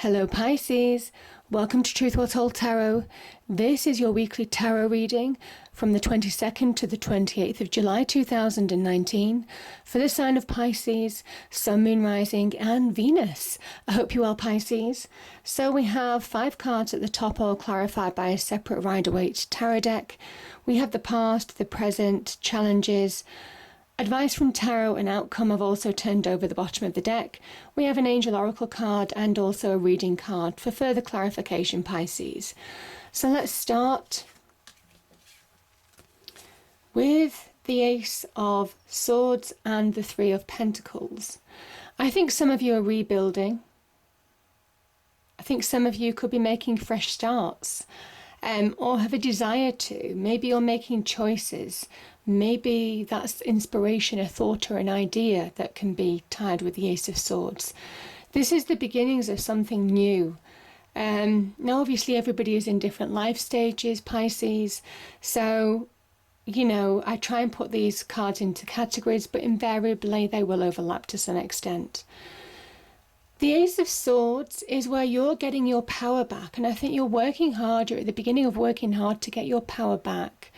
Hello Pisces, welcome to Truth Or Told Tarot. This is your weekly tarot reading from the 22nd to the 28th of July 2019 for the sign of Pisces, Sun, Moon, Rising and Venus. I hope you're well, Pisces. So we have 5 cards at the top, all clarified by a separate Rider-Waite tarot deck. We have the past, the present, challenges, advice from tarot and outcome. I've also turned over the bottom of the deck. We have an angel oracle card and also a reading card for further clarification, Pisces. So let's start with the Ace of Swords and the Three of Pentacles. I think some of you are rebuilding. I think some of you could be making fresh starts, or have a desire to. Maybe you're making choices. Maybe that's inspiration, a thought or an idea that can be tied with the Ace of Swords. This is the beginnings of something new. Now obviously everybody is in different life stages, Pisces, so I try and put these cards into categories, but invariably they will overlap to some extent. The Ace of Swords is where you're getting your power back, and I think you're working hard, you're at the beginning of working hard to get your power back.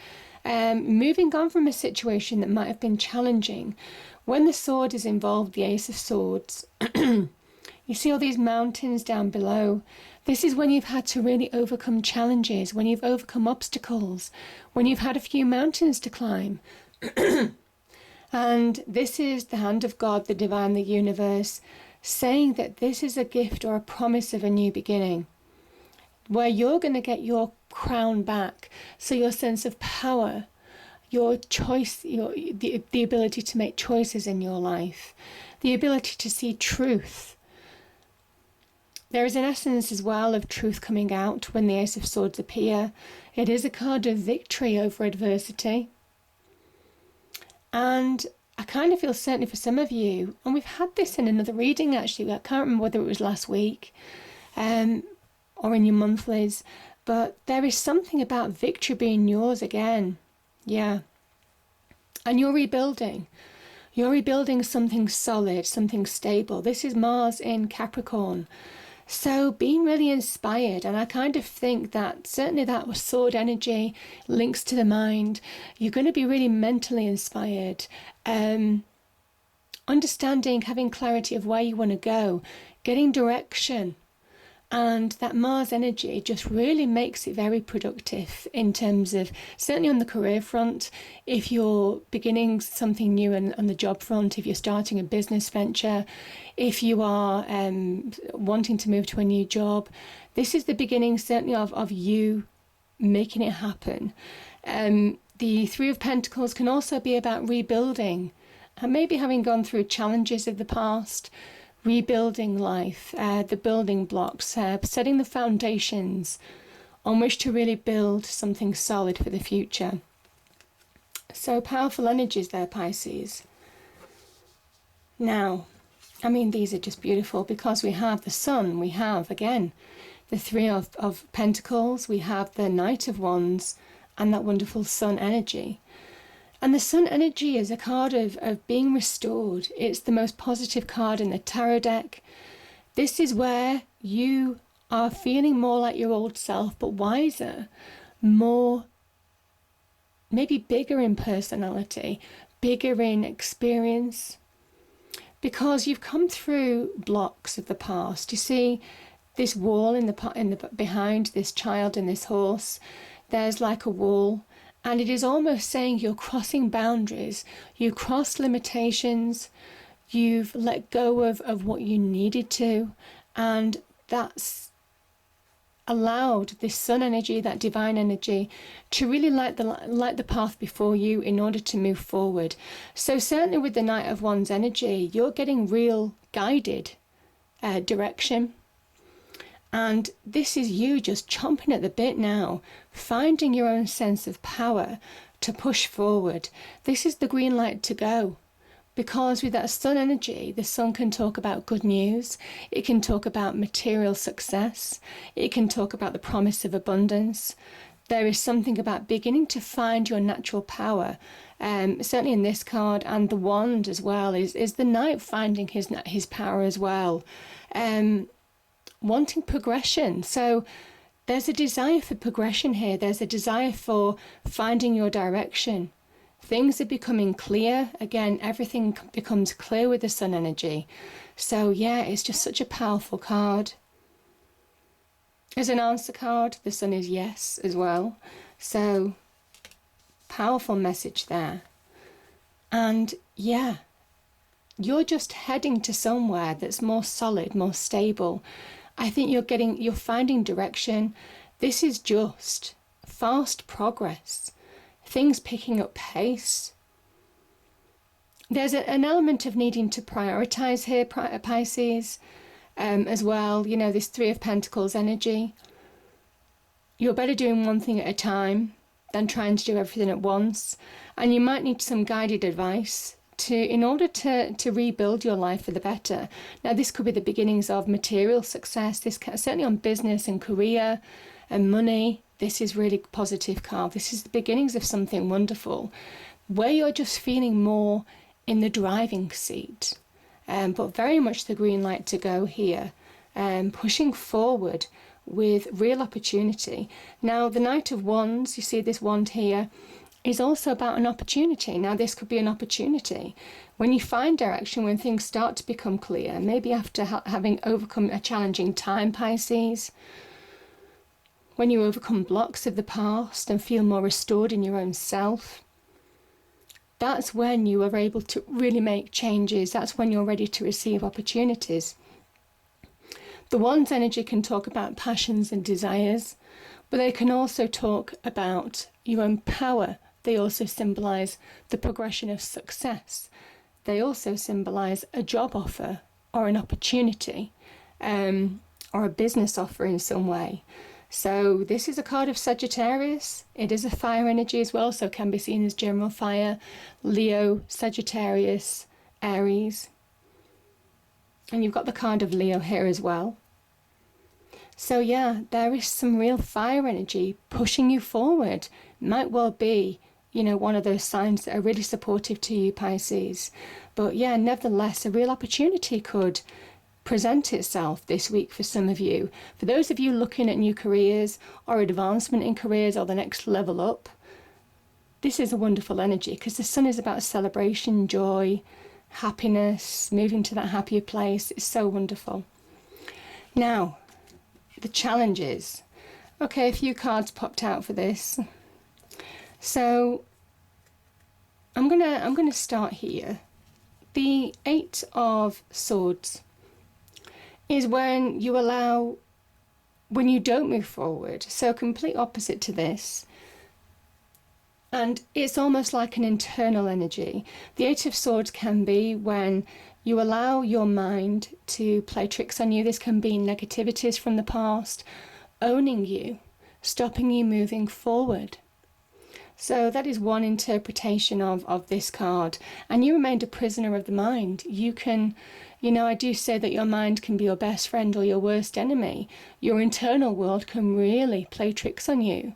Moving on from a situation that might have been challenging. When the sword is involved, the Ace of Swords, you see all these mountains down below. This is when you've had to really overcome challenges, when you've overcome obstacles, when you've had a few mountains to climb. And this is the hand of God, the divine, the universe, saying that this is a gift or a promise of a new beginning, where you're going to get your crown back. So your sense of power, your choice, the ability to make choices in your life, the ability to see truth. There is an essence as well of truth coming out when the Ace of Swords appear. It is a card of victory over adversity. And I kind of feel, certainly for some of you, and we've had this in another reading actually, I can't remember whether it was last week, or in your monthlies, but there is something about victory being yours again. Yeah. And you're rebuilding. You're rebuilding something solid, something stable. This is Mars in Capricorn. So being really inspired, and I kind of think that certainly that sword energy links to the mind. You're going to be really mentally inspired, understanding, having clarity of where you want to go, getting direction. And that Mars energy just really makes it very productive in terms of, certainly on the career front, if you're beginning something new on the job front, if you're starting a business venture, if you are wanting to move to a new job, this is the beginning certainly of you making it happen. The Three of Pentacles can also be about rebuilding, and maybe having gone through challenges of the past, rebuilding life, the building blocks, setting the foundations on which to really build something solid for the future. So powerful energies there, Pisces. Now, I mean, these are just beautiful because we have the Sun, we have, again, the Three of Pentacles, we have the Knight of Wands, and that wonderful Sun energy. And the Sun energy is a card of being restored. It's the most positive card in the tarot deck. This is where you are feeling more like your old self, but wiser, more, maybe bigger in personality, bigger in experience, because you've come through blocks of the past. You see this wall in the behind this child and this horse. There's like a wall. And it is almost saying you're crossing boundaries, you crossed limitations, you've let go of what you needed to, and that's allowed this Sun energy, that divine energy, to really light the path before you in order to move forward. So certainly with the Knight of Wands energy, you're getting real guided direction. And this is you just chomping at the bit now, finding your own sense of power to push forward. This is the green light to go. Because with that Sun energy, the Sun can talk about good news. It can talk about material success. It can talk about the promise of abundance. There is something about beginning to find your natural power. Certainly in this card, and the Wand as well, is the Knight finding his power as well. wanting progression. So there's a desire for progression here. There's a desire for finding your direction. Things are becoming clear. Again, everything becomes clear with the sun energy. So yeah, it's just such a powerful card. As an answer card, the sun is yes as well. So powerful message there. And yeah, you're just heading to somewhere that's more solid, more stable. I think you're finding direction. This is just fast progress. Things picking up pace. There's an element of needing to prioritize here, Pisces, as well. You know, this Three of Pentacles energy. You're better doing one thing at a time than trying to do everything at once. And you might need some guided advice in order to rebuild your life for the better. Now, this could be the beginnings of material success. This certainly on business and career and money. This is really positive card. This is the beginnings of something wonderful, where you're just feeling more in the driving seat. But very much the green light to go here. Pushing forward with real opportunity. Now, the Knight of Wands, you see this wand here, is also about an opportunity. Now, this could be an opportunity. When you find direction, when things start to become clear, maybe after having overcome a challenging time, Pisces, when you overcome blocks of the past and feel more restored in your own self, that's when you are able to really make changes. That's when you're ready to receive opportunities. The Wands energy can talk about passions and desires, but they can also talk about your own power. They also symbolize the progression of success. They also symbolize a job offer or an opportunity, or a business offer in some way. So this is a card of Sagittarius. It is a fire energy as well, so it can be seen as general fire. Leo, Sagittarius, Aries. And you've got the card of Leo here as well. So yeah, there is some real fire energy pushing you forward. Might well be, you know, one of those signs that are really supportive to you, Pisces. But yeah, nevertheless, a real opportunity could present itself this week for some of you. For those of you looking at new careers or advancement in careers or the next level up, this is a wonderful energy because the sun is about celebration, joy, happiness, moving to that happier place. It's so wonderful. Now, the challenges. Okay, a few cards popped out for this. So I'm gonna start here. The Eight of Swords is when you don't move forward. So complete opposite to this. And it's almost like an internal energy. The Eight of Swords can be when you allow your mind to play tricks on you. This can be negativities from the past, owning you, stopping you moving forward. So that is one interpretation of this card. And you remained a prisoner of the mind. You can, you know, I do say that your mind can be your best friend or your worst enemy. Your internal world can really play tricks on you.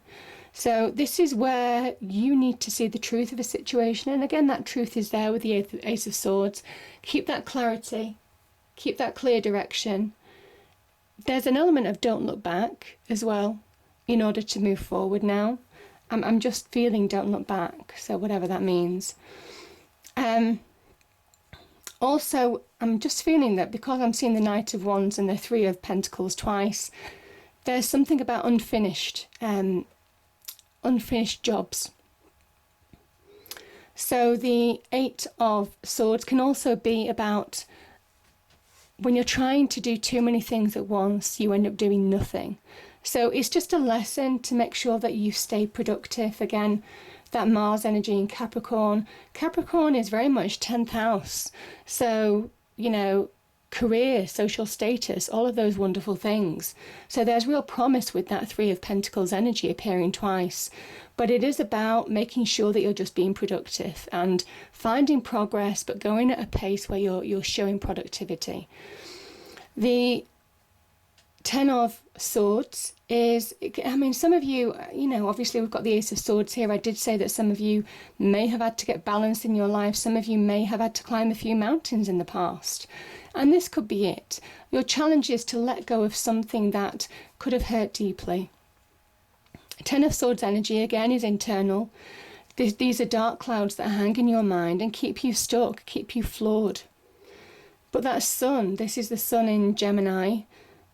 So this is where you need to see the truth of a situation. And again, that truth is there with the Ace of Swords. Keep that clarity. Keep that clear direction. There's an element of don't look back as well in order to move forward now. I'm just feeling don't look back. So whatever that means. Also, I'm just feeling that because I'm seeing the Knight of Wands and the Three of Pentacles twice, there's something about unfinished jobs. So the Eight of Swords can also be about when you're trying to do too many things at once, you end up doing nothing. So it's just a lesson to make sure that you stay productive. Again, that Mars energy in Capricorn. Capricorn is very much 10th house. So, you know, career, social status, all of those wonderful things. So there's real promise with that Three of Pentacles energy appearing twice. But it is about making sure that you're just being productive and finding progress, but going at a pace where you're showing productivity. The Ten of Swords is, I mean, some of you, you know, obviously we've got the Ace of Swords here. I did say that some of you may have had to get balance in your life. Some of you may have had to climb a few mountains in the past. And this could be it. Your challenge is to let go of something that could have hurt deeply. Ten of Swords energy, again, is internal. These are dark clouds that hang in your mind and keep you stuck, keep you flawed. But that sun, this is the sun in Gemini,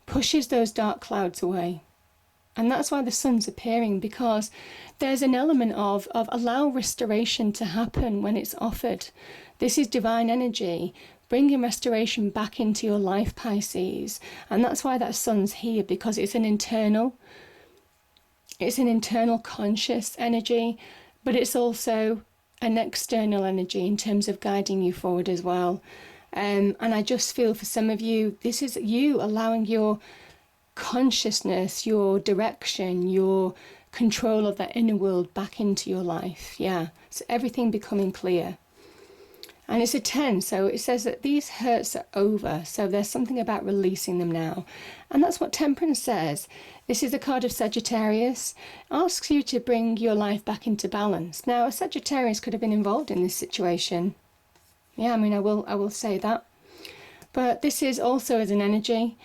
pushes those dark clouds away. And that's why the sun's appearing, because there's an element of allow restoration to happen when it's offered. This is divine energy, bringing restoration back into your life, Pisces. And that's why that sun's here, because it's an internal conscious energy, but it's also an external energy in terms of guiding you forward as well. And I just feel for some of you, this is you allowing your consciousness, your direction, your control of that inner world back into your life. Yeah, so everything becoming clear. And it's a 10, so it says that these hurts are over. So there's something about releasing them now. And that's what Temperance says. This is a card of Sagittarius. Asks you to bring your life back into balance. Now, a Sagittarius could have been involved in this situation. Yeah, I mean, I will say that. But this is also as an energy.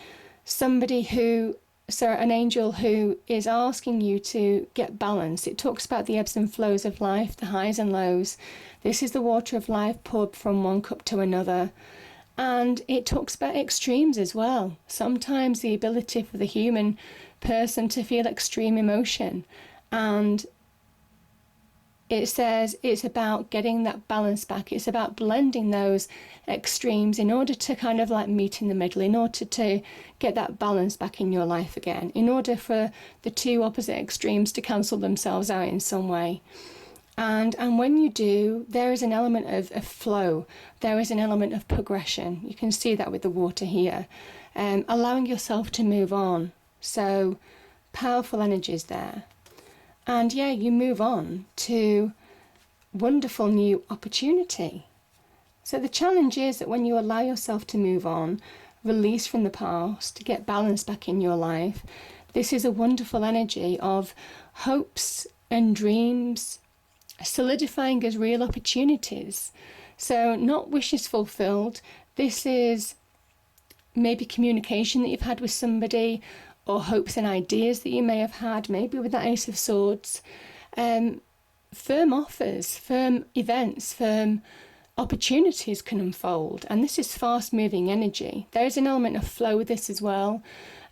Somebody who, so an angel who is asking you to get balance. It talks about the ebbs and flows of life, the highs and lows. This is the water of life poured from one cup to another. And it talks about extremes as well. Sometimes the ability for the human person to feel extreme emotion. And it says it's about getting that balance back. It's about blending those extremes in order to kind of like meet in the middle, in order to get that balance back in your life again, in order for the two opposite extremes to cancel themselves out in some way. And when you do, there is an element of flow. There is an element of progression. You can see that with the water here. Allowing yourself to move on. So powerful energies there. And yeah, you move on to wonderful new opportunity. So the challenge is that when you allow yourself to move on, release from the past, to get balance back in your life, this is a wonderful energy of hopes and dreams solidifying as real opportunities. So not wishes fulfilled. This is maybe communication that you've had with somebody, or hopes and ideas that you may have had, maybe with that Ace of Swords. Firm offers, firm events, firm opportunities can unfold. And this is fast-moving energy. There is an element of flow with this as well.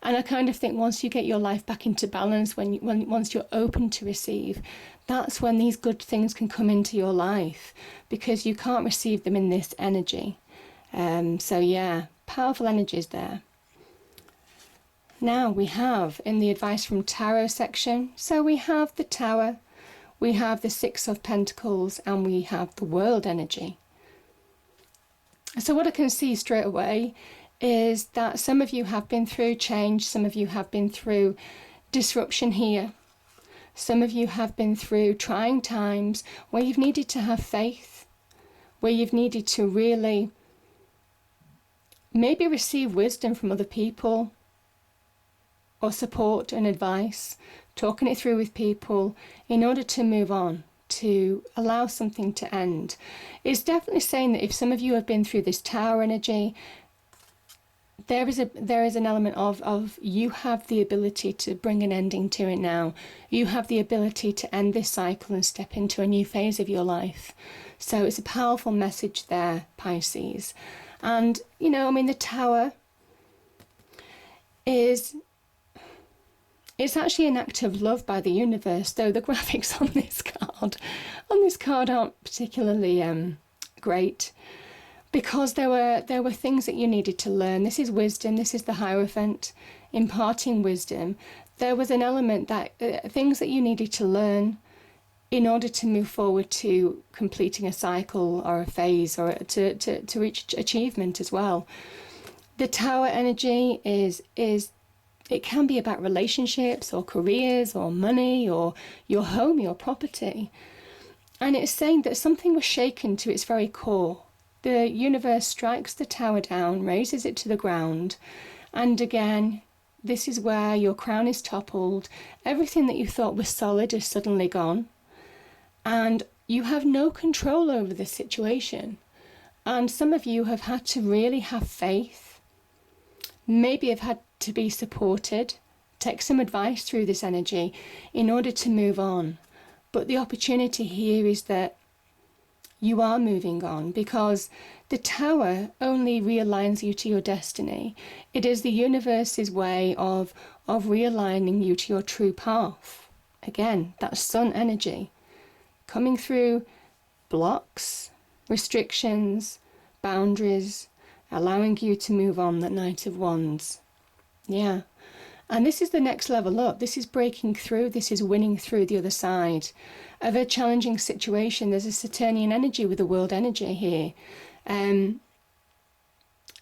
And I kind of think once you get your life back into balance, once you're open to receive, that's when these good things can come into your life, because you can't receive them in this energy. So yeah, powerful energies there. Now we have in the advice from tarot section, so we have the Tower, we have the Six of Pentacles, and we have the World energy. So what I can see straight away is that some of you have been through change, some of you have been through disruption here. Some of you have been through trying times where you've needed to have faith, where you've needed to really maybe receive wisdom from other people, or support and advice, talking it through with people in order to move on, to allow something to end. It's definitely saying that if some of you have been through this Tower energy, there is an element of you have the ability to bring an ending to it now. You have the ability to end this cycle and step into a new phase of your life. So it's a powerful message there, Pisces. And, you know, I mean, the Tower is... it's actually an act of love by the universe, though the graphics on this card aren't particularly great, because there were things that you needed to learn. This is wisdom. This is the Hierophant imparting wisdom. There was an element that things that you needed to learn in order to move forward to completing a cycle or a phase, or to reach achievement as well. The Tower energy is it can be about relationships or careers or money or your home, your property. And it's saying that something was shaken to its very core. The universe strikes the Tower down, raises it to the ground. And again, this is where your crown is toppled. Everything that you thought was solid is suddenly gone. And you have no control over this situation. And some of you have had to really have faith, maybe have had to be supported, take some advice through this energy in order to move on. But the opportunity here is that you are moving on, because the Tower only realigns you to your destiny. It is the universe's way of realigning you to your true path. Again, that sun energy coming through blocks, restrictions, boundaries, allowing you to move on. That Knight of Wands. Yeah. And this is the next level up. This is breaking through. This is winning through the other side of a challenging situation. There's a Saturnian energy with the world energy here.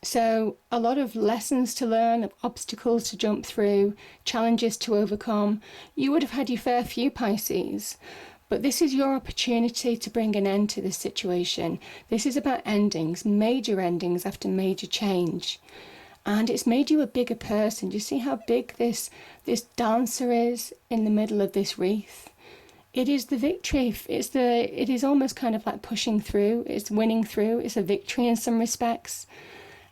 So a lot of lessons to learn, obstacles to jump through, challenges to overcome. You would have had your fair few, Pisces. But this is your opportunity to bring an end to this situation. This is about endings, major endings after major change. And it's made you a bigger person. Do you see how big this dancer is in the middle of this wreath? It is the victory. It is almost kind of like pushing through. It's winning through. It's a victory in some respects.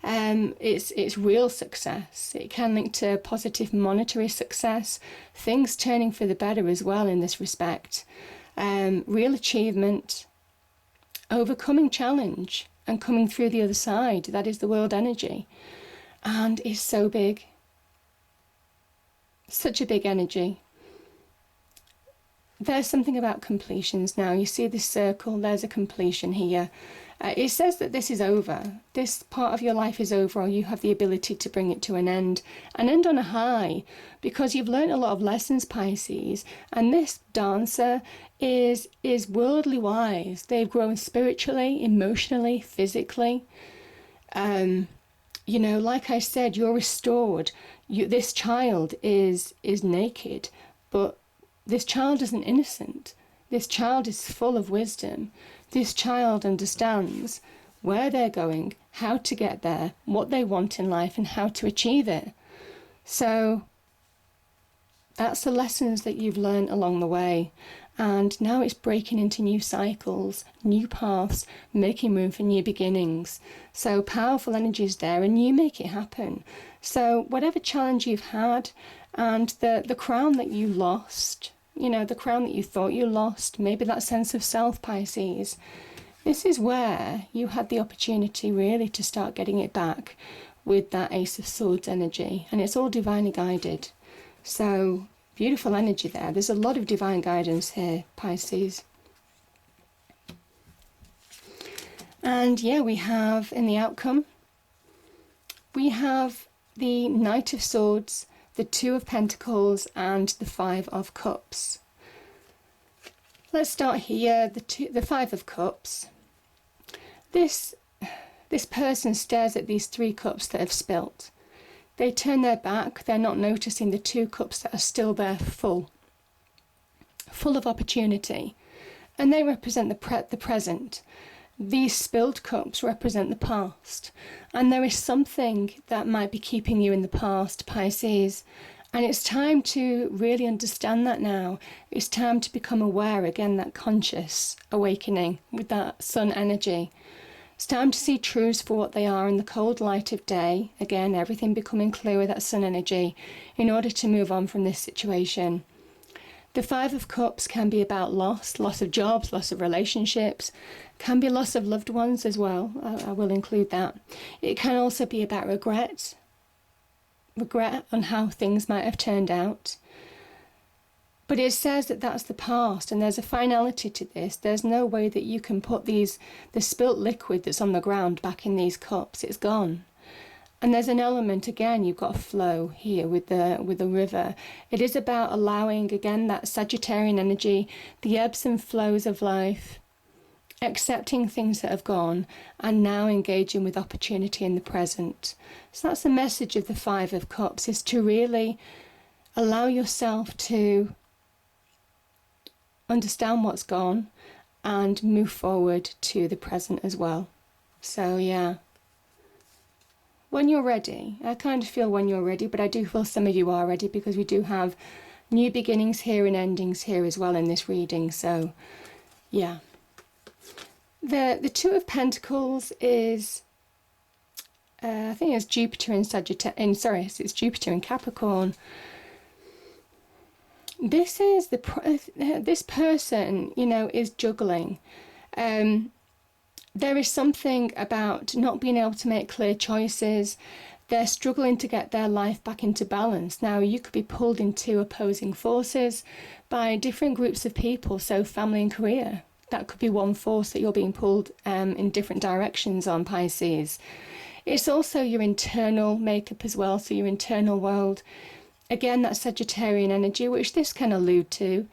It's real success. It can link to positive monetary success. Things turning for the better as well in this respect. Real achievement. Overcoming challenge and coming through the other side. That is the world energy. And it's so big. Such a big energy. There's something about completions now. You see this circle, there's a completion here. It says that this is over. This part of your life is over, or you have the ability to bring it to an end on a high, because you've learned a lot of lessons, Pisces. And this dancer is worldly wise. They've grown spiritually, emotionally, physically. You know, like I said, you're restored. This child is naked, but this child isn't innocent. This child is full of wisdom. This child understands where they're going, how to get there, what they want in life, and how to achieve it. So that's the lessons that you've learned along the way. And now it's breaking into new cycles, new paths, making room for new beginnings. So powerful energies there, and you make it happen. So whatever challenge you've had, and the crown that you lost, you know, the crown that you thought you lost, maybe that sense of self, Pisces, this is where you had the opportunity really to start getting it back with that Ace of Swords energy. And it's all divinely guided. So beautiful energy there. There's a lot of divine guidance here, Pisces. And yeah, we have in the outcome, we have the Knight of Swords, the Two of Pentacles, and the Five of Cups. Let's start here, the Five of Cups. This person stares at these three cups that have spilt. They turn their back, they're not noticing the two cups that are still there full of opportunity. And they represent the present. These spilled cups represent the past. And there is something that might be keeping you in the past, Pisces. And it's time to really understand that now. It's time to become aware, again, that conscious awakening with that sun energy. It's time to see truths for what they are in the cold light of day. Again, everything becoming clear with that sun energy in order to move on from this situation. The Five of Cups can be about loss of jobs, loss of relationships, can be loss of loved ones as well. I will include that. It can also be about regret on how things might have turned out. But it says that that's the past, and there's a finality to this. There's no way that you can put the spilt liquid that's on the ground back in these cups. It's gone. And there's an element, again, you've got a flow here with the river. It is about allowing, again, that Sagittarian energy, the ebbs and flows of life, accepting things that have gone, and now engaging with opportunity in the present. So that's the message of the Five of Cups, is to really allow yourself to understand what's gone and move forward to the present as well. So yeah, when you're ready, I kind of feel when you're ready, but I do feel some of you are ready, because we do have new beginnings here and endings here as well in this reading. So yeah, The Two of Pentacles is, I think it's Jupiter in Sagittarius, it's Jupiter in Capricorn. This is this person, you know, is juggling. There is something about not being able to make clear choices. They're struggling to get their life back into balance. Now, you could be pulled into opposing forces by different groups of people, so family and career. That could be one force that you're being pulled in different directions on, Pisces. It's also your internal makeup as well, so your internal world. Again, that Sagittarian energy, which this can allude to.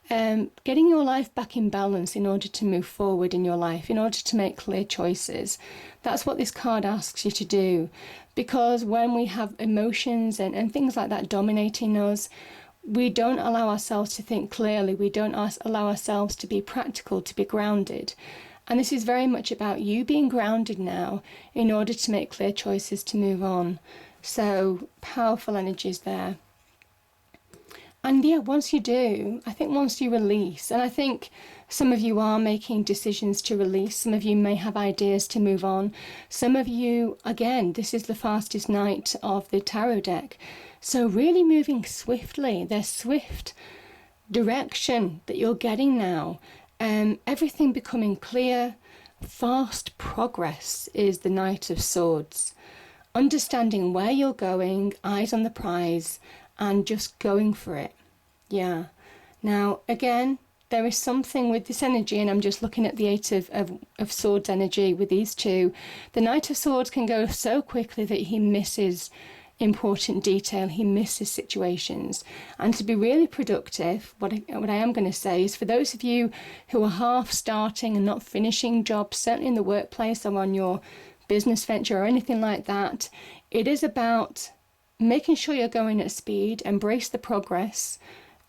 Getting your life back in balance in order to move forward in your life, in order to make clear choices. That's what this card asks you to do. Because when we have emotions and things like that dominating us, we don't allow ourselves to think clearly. We don't allow ourselves to be practical, to be grounded. And this is very much about you being grounded now in order to make clear choices to move on. So, powerful energies there. And yeah, once you do, I think once you release, and I think some of you are making decisions to release, some of you may have ideas to move on. Some of you, again, this is the fastest night of the tarot deck. So really moving swiftly, there's swift direction that you're getting now. Everything becoming clear, fast progress is the Knight of Swords. Understanding where you're going, eyes on the prize, and just going for it. Yeah. Now, again, there is something with this energy, and I'm just looking at the Eight of Swords energy with these two. The Knight of Swords can go so quickly that he misses important detail, he misses situations. And to be really productive, what I am going to say is, for those of you who are half starting and not finishing jobs, certainly in the workplace or on your business venture or anything like that, it is about making sure you're going at speed, embrace the progress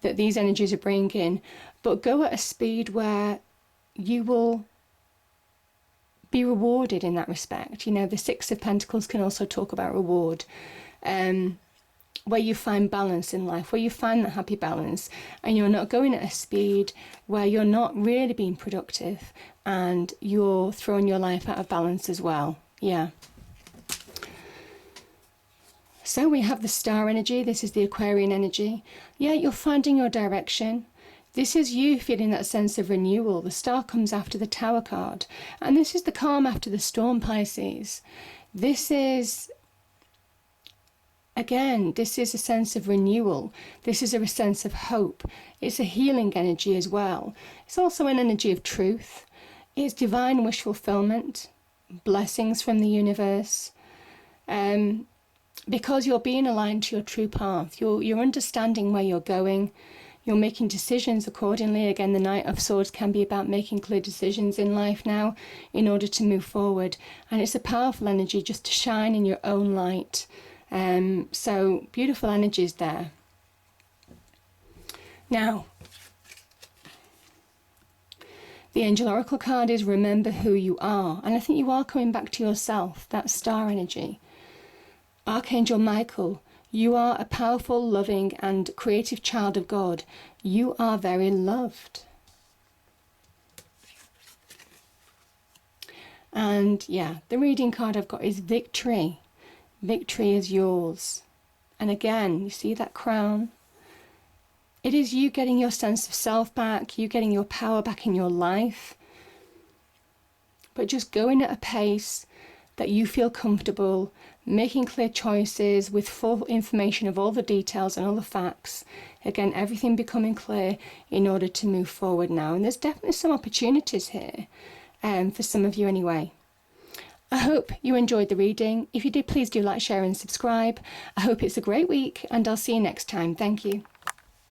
that these energies are bringing, but go at a speed where you will be rewarded in that respect. You know, the Six of Pentacles can also talk about reward, where you find balance in life, where you find that happy balance, and you're not going at a speed where you're not really being productive and you're throwing your life out of balance as well. Yeah. So we have the Star energy. This is the Aquarian energy. Yeah, you're finding your direction. This is you feeling that sense of renewal. The Star comes after the Tower card. And this is the calm after the storm, Pisces. This is, again, this is a sense of renewal. This is a sense of hope. It's a healing energy as well. It's also an energy of truth. It's divine wish fulfillment, blessings from the universe. Because you're being aligned to your true path, you're understanding where you're going, you're making decisions accordingly. Again, the Knight of Swords can be about making clear decisions in life now in order to move forward. And it's a powerful energy just to shine in your own light. So beautiful energies there. Now, the Angel Oracle card is remember who you are. And I think you are coming back to yourself, that Star energy. Archangel Michael, you are a powerful, loving, and creative child of God. You are very loved. And yeah, the reading card I've got is Victory. Victory is yours. And again, you see that crown? It is you getting your sense of self back, you getting your power back in your life. But just going at a pace that you feel comfortable, making clear choices with full information of all the details and all the facts. Again, everything becoming clear in order to move forward now. And there's definitely some opportunities here, for some of you anyway. I hope you enjoyed the reading. If you did, please do like, share and subscribe. I hope it's a great week, and I'll see you next time. Thank you.